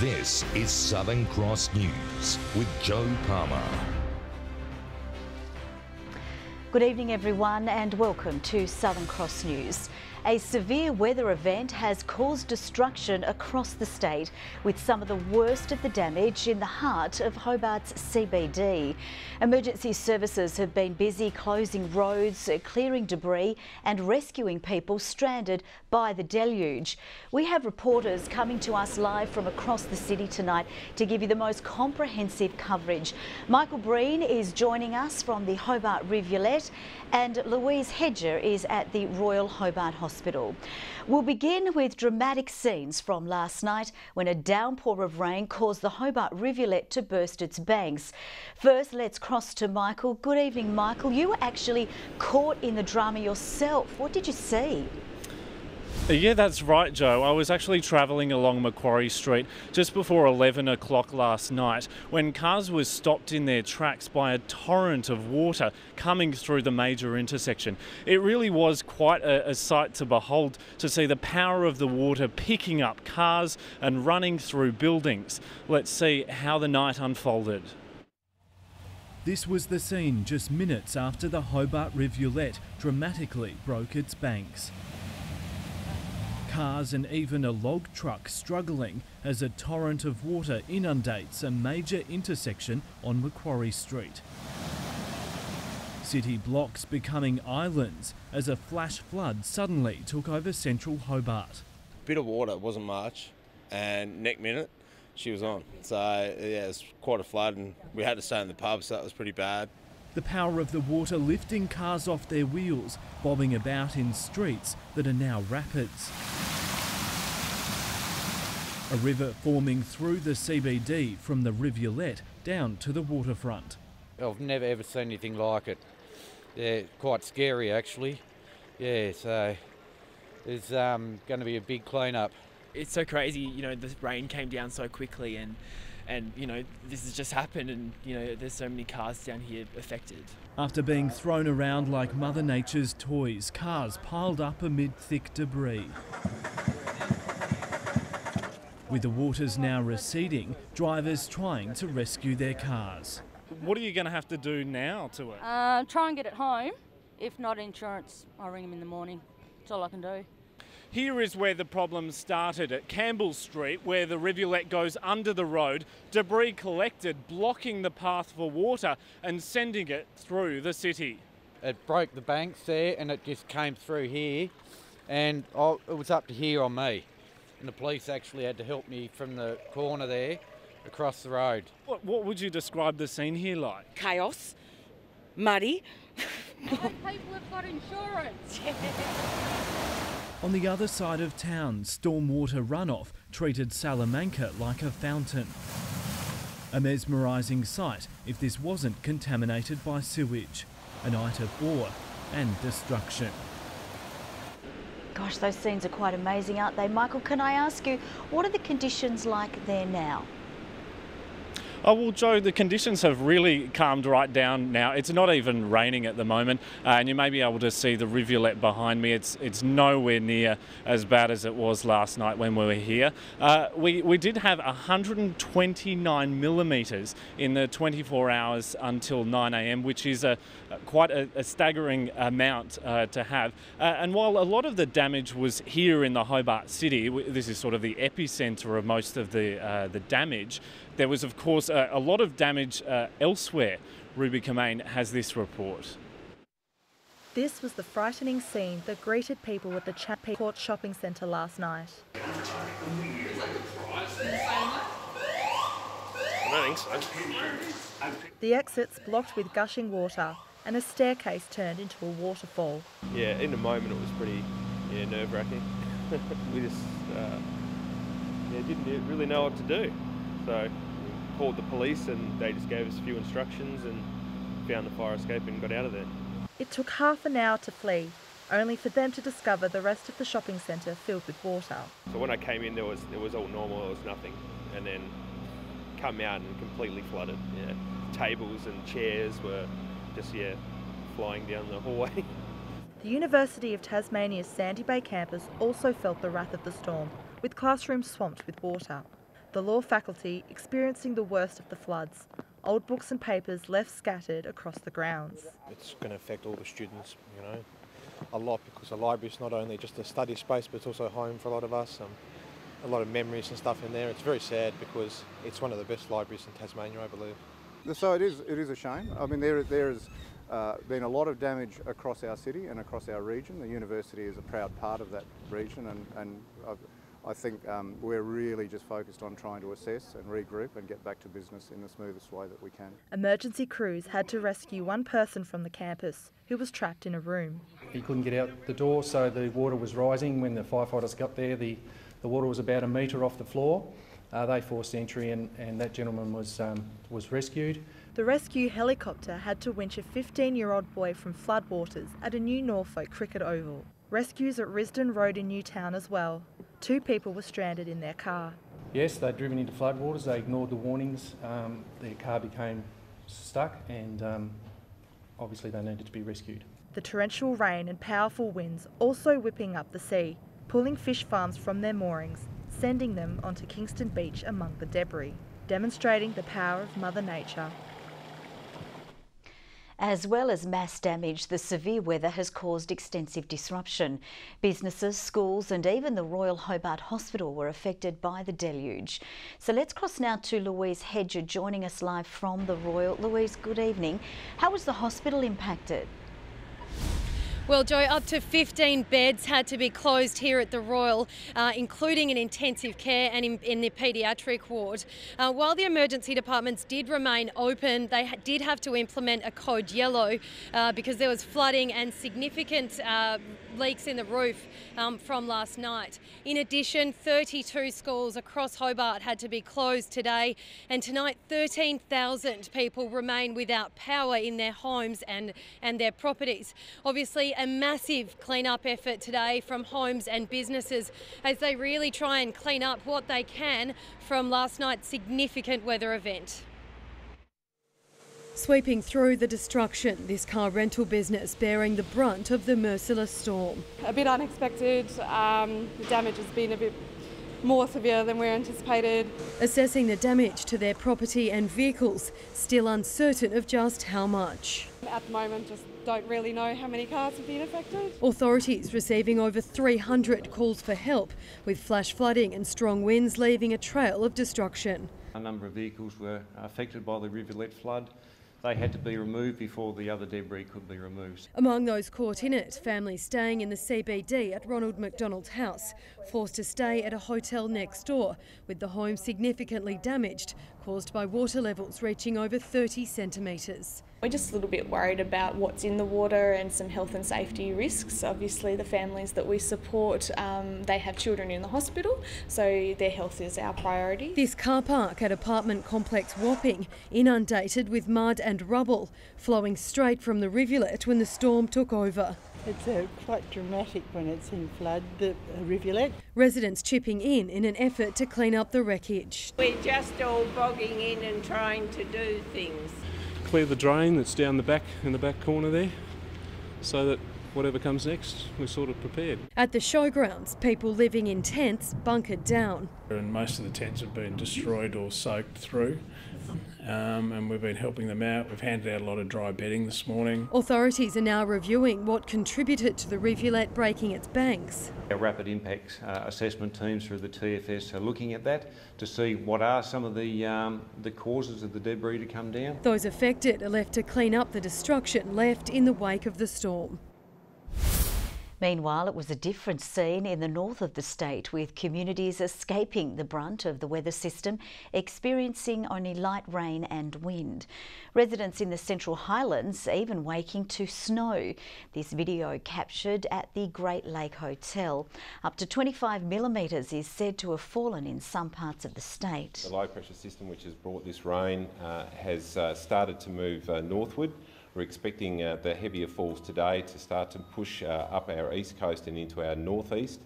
This is Southern Cross News with Joe Palmer. Good evening everyone and welcome to Southern Cross News. A severe weather event has caused destruction across the state, with some of the worst of the damage in the heart of Hobart's CBD. Emergency services have been busy closing roads, clearing debris and rescuing people stranded by the deluge. We have reporters coming to us live from across the city tonight to give you the most comprehensive coverage. Michael Breen is joining us from the Hobart Rivulet and Louise Hedger is at the Royal Hobart Hospital. We'll begin with dramatic scenes from last night when a downpour of rain caused the Hobart Rivulet to burst its banks. First, let's cross to Michael. Good evening, Michael. You were actually caught in the drama yourself. What did you see? Yeah, that's right, Joe. I was actually travelling along Macquarie Street just before 11 o'clock last night when cars were stopped in their tracks by a torrent of water coming through the major intersection. It really was quite a sight to behold, to see the power of the water picking up cars and running through buildings. Let's see how the night unfolded. This was the scene just minutes after the Hobart Rivulet dramatically broke its banks. Cars and even a log truck struggling as a torrent of water inundates a major intersection on Macquarie Street. City blocks becoming islands as a flash flood suddenly took over central Hobart. Bit of water, wasn't much, and next minute she was on. So yeah, it's quite a flood and we had to stay in the pub, so that was pretty bad. The power of the water lifting cars off their wheels, bobbing about in streets that are now rapids. A river forming through the CBD from the rivulet down to the waterfront. I've never ever seen anything like it. Yeah, quite scary actually. Yeah, so there's going to be a big clean-up. It's so crazy, you know, the rain came down so quickly and you know, this has just happened and, you know, there's so many cars down here affected. After being thrown around like Mother Nature's toys, cars piled up amid thick debris. With the waters now receding, drivers trying to rescue their cars. What are you going to have to do now to it? Try and get it home. If not insurance, I'll ring them in the morning. That's all I can do. Here is where the problem started, at Campbell Street, where the rivulet goes under the road, debris collected, blocking the path for water and sending it through the city. It broke the banks there and it just came through here, and it was up to here on me. And the police actually had to help me from the corner there across the road. What would you describe the scene here like? Chaos, muddy. People have got insurance. On the other side of town, stormwater runoff treated Salamanca like a fountain. A mesmerising sight if this wasn't contaminated by sewage. A night of awe and destruction. Gosh, those scenes are quite amazing, aren't they? Michael, can I ask you, what are the conditions like there now? Oh, well, Joe, the conditions have really calmed right down now. It's not even raining at the moment, and you may be able to see the rivulet behind me. It's nowhere near as bad as it was last night when we were here. We did have 129 millimetres in the 24 hours until 9 a.m, which is quite a staggering amount to have. And while a lot of the damage was here in the Hobart City, this is sort of the epicentre of most of the damage, there was, of course, a lot of damage elsewhere. Ruby Kamane has this report. This was the frightening scene that greeted people at the Court shopping centre last night. I don't think so. The exits blocked with gushing water and a staircase turned into a waterfall. Yeah, in the moment it was pretty nerve-wracking. We just didn't really know what to do. So we called the police and they just gave us a few instructions and found the fire escape and got out of there. It took half an hour to flee, only for them to discover the rest of the shopping centre filled with water. So when I came in, it was all normal, there was nothing, and then come out and completely flooded. Yeah, tables and chairs were just flying down the hallway. The University of Tasmania's Sandy Bay campus also felt the wrath of the storm, with classrooms swamped with water. the law faculty experiencing the worst of the floods. Old books and papers left scattered across the grounds. It's going to affect all the students, you know, a lot, because the library is not only just a study space but it's also home for a lot of us. A lot of memories and stuff in there. It's very sad because it's one of the best libraries in Tasmania, I believe. So it is a shame. I mean, there has been a lot of damage across our city and across our region. The university is a proud part of that region, and I think we're really just focused on trying to assess and regroup and get back to business in the smoothest way that we can. Emergency crews had to rescue one person from the campus who was trapped in a room. He couldn't get out the door, so the water was rising. When the firefighters got there, the water was about 1 metre off the floor. They forced entry and that gentleman was rescued. The rescue helicopter had to winch a 15-year-old boy from floodwaters at a new Norfolk cricket oval. Rescues at Risdon Road in Newtown as well. 2 people were stranded in their car. Yes, they'd driven into floodwaters, they ignored the warnings, their car became stuck and obviously they needed to be rescued. The torrential rain and powerful winds also whipping up the sea, pulling fish farms from their moorings, sending them onto Kingston Beach among the debris, demonstrating the power of Mother Nature. As well as mass damage, the severe weather has caused extensive disruption. Businesses, schools and even the Royal Hobart Hospital were affected by the deluge. So let's cross now to Louise Hedger joining us live from the Royal. Louise, good evening. How was the hospital impacted? Well, Joe, up to 15 beds had to be closed here at the Royal, including in intensive care and in the paediatric ward. While the emergency departments did remain open, they did have to implement a code yellow because there was flooding and significant leaks in the roof from last night. In addition, 32 schools across Hobart had to be closed today, and tonight 13,000 people remain without power in their homes and their properties. Obviously, a massive clean-up effort today from homes and businesses as they really try and clean up what they can from last night's significant weather event. Sweeping through the destruction, this car rental business bearing the brunt of the merciless storm. A bit unexpected. The damage has been a bit more severe than we anticipated. Assessing the damage to their property and vehicles, still uncertain of just how much. At the moment, just don't really know how many cars have been affected. Authorities receiving over 300 calls for help, with flash flooding and strong winds leaving a trail of destruction. A number of vehicles were affected by the rivulet flood. They had to be removed before the other debris could be removed. Among those caught in it, families staying in the CBD at Ronald McDonald's house, forced to stay at a hotel next door, with the home significantly damaged, caused by water levels reaching over 30 centimetres. We're just a little bit worried about what's in the water and some health and safety risks. Obviously the families that we support, they have children in the hospital, so their health is our priority. This car park at apartment complex Wapping, inundated with mud and rubble, flowing straight from the rivulet when the storm took over. It's quite dramatic when it's in flood, the rivulet. Residents chipping in an effort to clean up the wreckage. We're just all bogging in and trying to do things. Clear the drain that's down the back in the back corner there, so that whatever comes next, we're sort of prepared. At the showgrounds, people living in tents bunkered down. And most of the tents have been destroyed or soaked through, and we've been helping them out. We've handed out a lot of dry bedding this morning. Authorities are now reviewing what contributed to the rivulet breaking its banks. Our rapid impacts assessment teams through the TFS are looking at that to see what are some of the causes of the debris to come down. Those affected are left to clean up the destruction left in the wake of the storm. Meanwhile, it was a different scene in the north of the state, with communities escaping the brunt of the weather system, experiencing only light rain and wind. Residents in the Central Highlands even waking to snow. This video captured at the Great Lake Hotel. Up to 25 millimetres is said to have fallen in some parts of the state. The low pressure system which has brought this rain has started to move northward. We're expecting the heavier falls today to start to push up our east coast and into our northeast.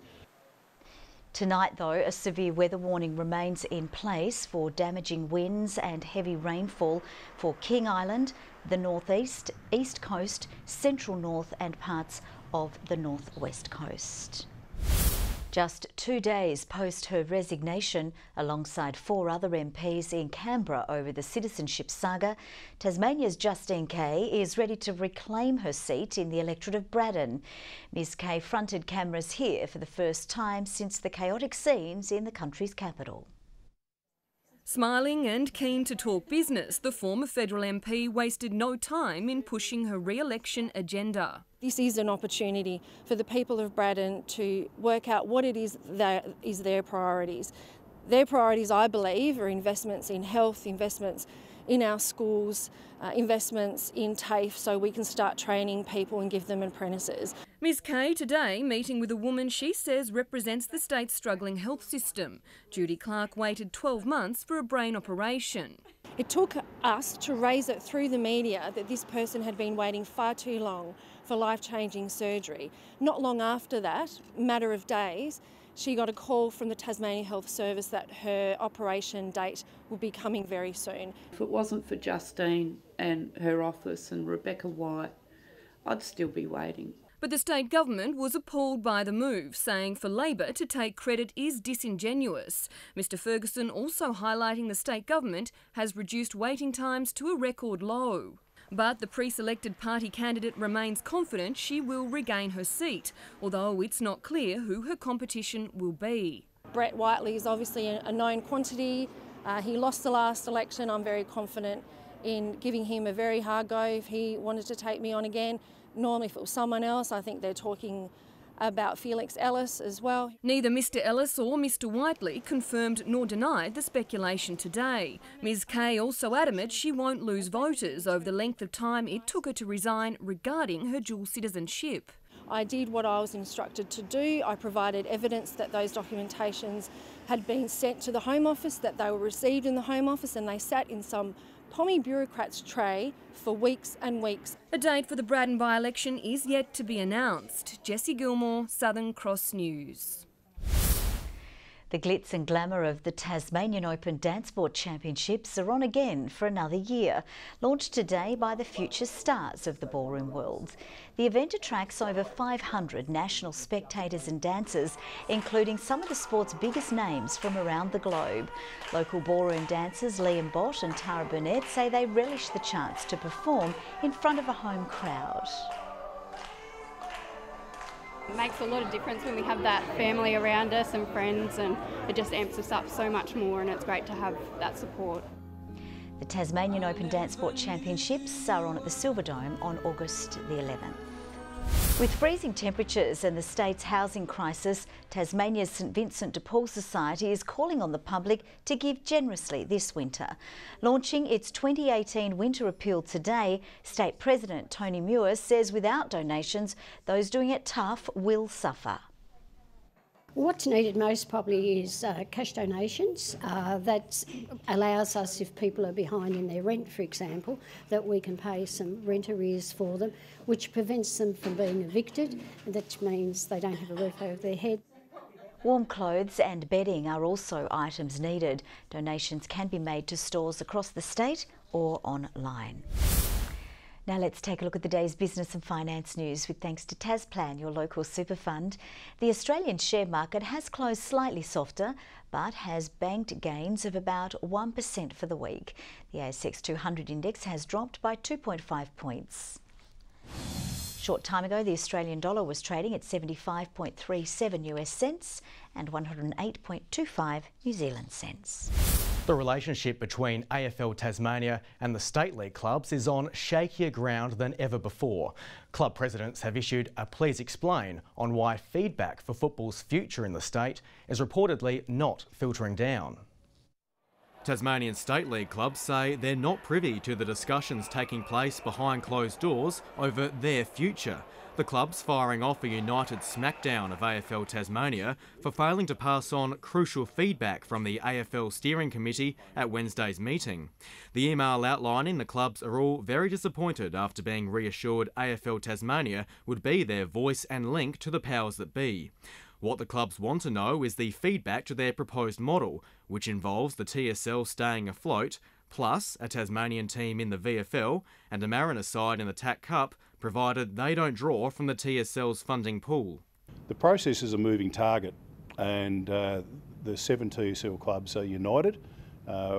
Tonight, though, a severe weather warning remains in place for damaging winds and heavy rainfall for King Island, the northeast, east coast, central north and parts of the northwest coast. Just 2 days post her resignation, alongside 4 other MPs in Canberra over the citizenship saga, Tasmania's Justine Kay is ready to reclaim her seat in the electorate of Braddon. Ms Kay fronted cameras here for the first time since the chaotic scenes in the country's capital. Smiling and keen to talk business, the former federal MP wasted no time in pushing her re-election agenda. This is an opportunity for the people of Braddon to work out what it is that is their priorities. Their priorities, I believe, are investments in health, investments in our schools, investments in TAFE so we can start training people and give them apprentices. Ms Kay today meeting with a woman she says represents the state's struggling health system. Judy Clark waited 12 months for a brain operation. It took us to raise it through the media that this person had been waiting far too long for life-changing surgery. Not long after that, matter of days, she got a call from the Tasmania Health Service that her operation date will be coming very soon. If it wasn't for Justine and her office and Rebecca White, I'd still be waiting. But the state government was appalled by the move, saying for Labor to take credit is disingenuous. Mr Ferguson also highlighting the state government has reduced waiting times to a record low. But the pre-selected party candidate remains confident she will regain her seat, although it's not clear who her competition will be. Brett Whiteley is obviously a known quantity. He lost the last election. I'm very confident in giving him a very hard go if he wanted to take me on again. Normally if it was someone else, I think they're talking about Felix Ellis as well. Neither Mr Ellis or Mr Whiteley confirmed nor denied the speculation today. Ms Kay also adamant she won't lose voters over the length of time it took her to resign regarding her dual citizenship. I did what I was instructed to do. I provided evidence that those documentations had been sent to the Home Office, that they were received in the Home Office, and they sat in some pommy bureaucrat's tray for weeks and weeks. A date for the Braddon by-election is yet to be announced. Jessie Gilmore, Southern Cross News. The glitz and glamour of the Tasmanian Open Dance Sport Championships are on again for another year, launched today by the future stars of the ballroom world. The event attracts over 500 national spectators and dancers, including some of the sport's biggest names from around the globe. Local ballroom dancers Liam Bott and Tara Burnett say they relish the chance to perform in front of a home crowd. It makes a lot of difference when we have that family around us and friends, and it just amps us up so much more, and it's great to have that support. The Tasmanian Open Dance Sport Championships are on at the Silverdome on August the 11th. With freezing temperatures and the state's housing crisis, Tasmania's St Vincent de Paul Society is calling on the public to give generously this winter. Launching its 2018 Winter Appeal today, State President Tony Muir says without donations, those doing it tough will suffer. What's needed most probably is cash donations. That allows us, if people are behind in their rent, for example, that we can pay some rent arrears for them, which prevents them from being evicted, and that means they don't have a roof over their head. Warm clothes and bedding are also items needed. Donations can be made to stores across the state or online. Now let's take a look at the day's business and finance news with thanks to Tasplan, your local super fund. The Australian share market has closed slightly softer but has banked gains of about 1% for the week. The ASX 200 index has dropped by 2.5 points. Short time ago, the Australian dollar was trading at 75.37 US cents and 108.25 New Zealand cents. The relationship between AFL Tasmania and the State League clubs is on shakier ground than ever before. Club presidents have issued a please explain on why feedback for football's future in the state is reportedly not filtering down. Tasmanian State League clubs say they're not privy to the discussions taking place behind closed doors over their future. The clubs firing off a united smackdown of AFL Tasmania for failing to pass on crucial feedback from the AFL Steering Committee at Wednesday's meeting. The email outlining the clubs are all very disappointed after being reassured AFL Tasmania would be their voice and link to the powers that be. What the clubs want to know is the feedback to their proposed model, which involves the TSL staying afloat, plus a Tasmanian team in the VFL and a Mariner side in the TAC Cup, provided they don't draw from the TSL's funding pool. The process is a moving target. and the 7 TSL clubs are united.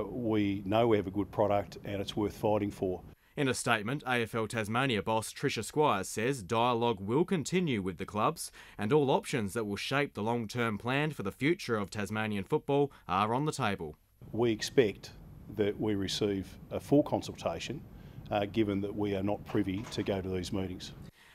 We know we have a good product and it's worth fighting for. In a statement, AFL Tasmania boss Tricia Squires says dialogue will continue with the clubs and all options that will shape the long-term plan for the future of Tasmanian football are on the table. We expect that we receive a full consultation, given that we are not privy to go to these meetings.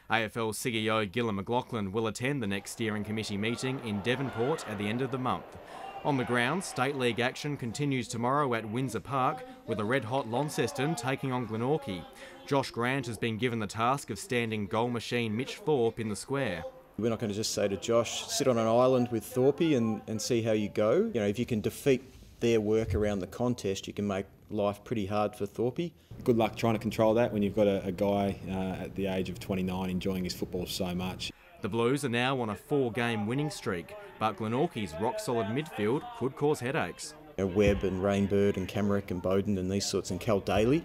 AFL CEO Gillon McLachlan will attend the next steering committee meeting in Devonport at the end of the month. On the ground, State League action continues tomorrow at Windsor Park with a red-hot Launceston taking on Glenorchy. Josh Grant has been given the task of standing goal machine Mitch Thorpe in the square. We're not going to just say to Josh, sit on an island with Thorpe and see how you go. You know, if you can defeat their work around the contest, you can make life pretty hard for Thorpe. Good luck trying to control that when you've got a guy at the age of 29 enjoying his football so much. The Blues are now on a 4-game winning streak, but Glenorchy's rock-solid midfield could cause headaches. Webb and Rainbird and Camerick and Bowden and these sorts, and Cal Daly,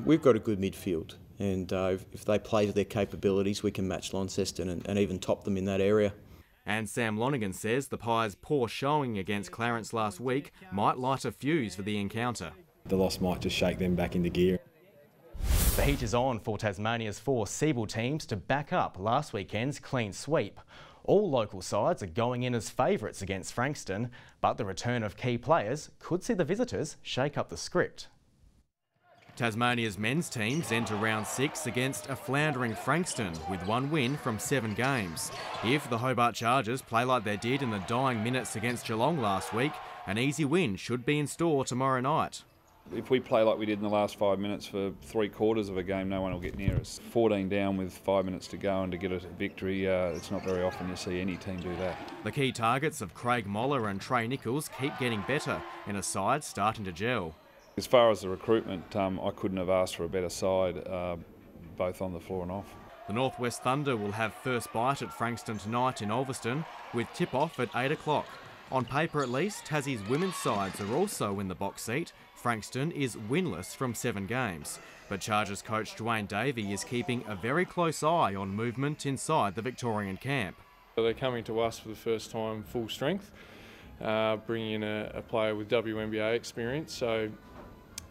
we've got a good midfield. And if they play to their capabilities, we can match Launceston and even top them in that area. And Sam Lonergan says the Pies' poor showing against Clarence last week might light a fuse for the encounter. The loss might just shake them back into gear. The heat is on for Tasmania's 4 Seabull teams to back up last weekend's clean sweep. All local sides are going in as favourites against Frankston, but the return of key players could see the visitors shake up the script. Tasmania's men's teams enter round 6 against a floundering Frankston with 1 win from 7 games. If the Hobart Chargers play like they did in the dying minutes against Geelong last week, an easy win should be in store tomorrow night. If we play like we did in the last 5 minutes for 3/4 of a game, no one will get near us. 14 down with 5 minutes to go and to get a victory, it's not very often you see any team do that. The key targets of Craig Moller and Trey Nichols keep getting better in a side starting to gel. As far as the recruitment, I couldn't have asked for a better side, both on the floor and off. The Northwest Thunder will have first bite at Frankston tonight in Ulverston with tip-off at 8 o'clock. On paper at least, Tassie's women's sides are also in the box seat. Frankston is winless from 7 games, but Chargers coach Dwayne Davey is keeping a very close eye on movement inside the Victorian camp. They're coming to us for the first time full strength, bringing in a player with WNBA experience, so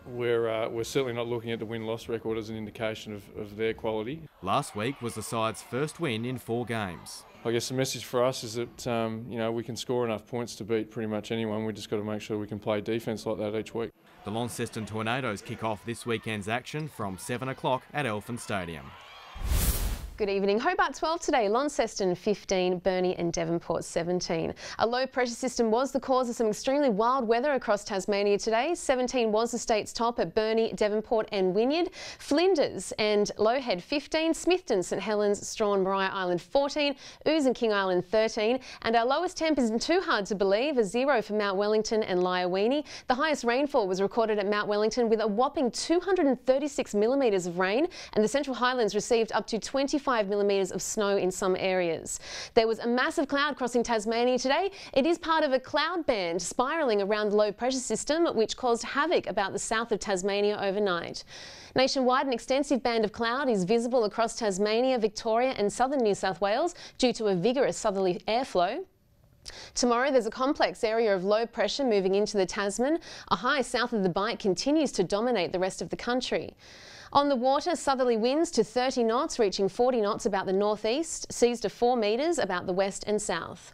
we're certainly not looking at the win-loss record as an indication of their quality. Last week was the side's first win in 4 games. I guess the message for us is that we can score enough points to beat pretty much anyone. We just got to make sure we can play defence like that each week. The Launceston Tornadoes kick off this weekend's action from 7 o'clock at Elfin Stadium. Good evening. Hobart 12 today, Launceston 15, Burnie and Devonport 17. A low pressure system was the cause of some extremely wild weather across Tasmania today. 17 was the state's top at Burnie, Devonport and Wynyard. Flinders and Lowhead 15, Smithton, St Helens, Strahan, Maria Island 14, Ouse and King Island 13. And our lowest temp isn't too hard to believe, a 0 for Mount Wellington and Liaweenie. The highest rainfall was recorded at Mount Wellington with a whopping 236 millimetres of rain, and the Central Highlands received up to 25 millimetres of snow in some areas. There was a massive cloud crossing Tasmania today. It is part of a cloud band spiralling around the low pressure system, which caused havoc about the south of Tasmania overnight. Nationwide, an extensive band of cloud is visible across Tasmania, Victoria and southern New South Wales due to a vigorous southerly airflow. Tomorrow there's a complex area of low pressure moving into the Tasman. A high south of the Bight continues to dominate the rest of the country. On the water, southerly winds to 30 knots, reaching 40 knots about the northeast, seas to 4 metres about the west and south.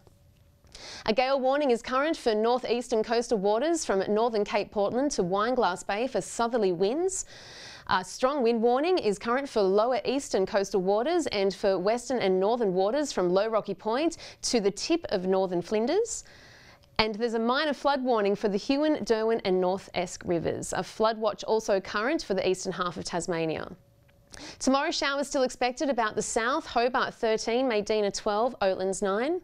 A gale warning is current for northeastern coastal waters from northern Cape Portland to Wineglass Bay for southerly winds. A strong wind warning is current for lower eastern coastal waters and for western and northern waters from Low Rocky Point to the tip of northern Flinders. And there's a minor flood warning for the Huon, Derwent and North Esk rivers. A flood watch also current for the eastern half of Tasmania. Tomorrow, showers still expected about the south. Hobart 13, Maydena 12, Oatlands 9.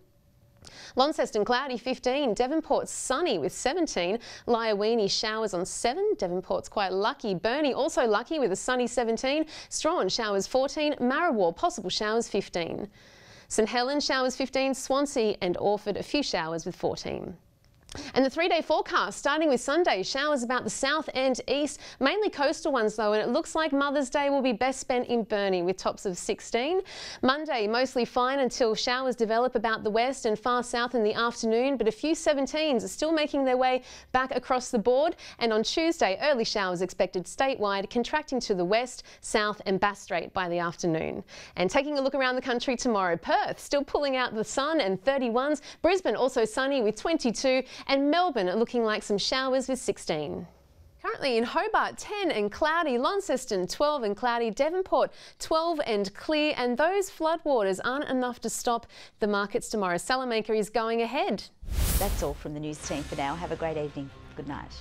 Launceston cloudy 15, Devonport sunny with 17, Liaweenie showers on 7, Devonport's quite lucky, Burnie also lucky with a sunny 17, Strahan showers 14, Marrawar possible showers 15. St Helens showers 15, Swansea and Orford a few showers with 14. And the 3-day forecast, starting with Sunday, showers about the south and east, mainly coastal ones though, and it looks like Mother's Day will be best spent in Burnie with tops of 16. Monday, mostly fine until showers develop about the west and far south in the afternoon, but a few 17s are still making their way back across the board. And on Tuesday, early showers expected statewide, contracting to the west, south and Bass Strait by the afternoon. And taking a look around the country tomorrow, Perth still pulling out the sun and 31s, Brisbane also sunny with 22, and Melbourne looking like some showers with 16. Currently in Hobart, 10 and cloudy, Launceston 12 and cloudy, Devonport 12 and clear, and those floodwaters aren't enough to stop the markets tomorrow. Salamaker is going ahead. That's all from the news team for now. Have a great evening. Good night.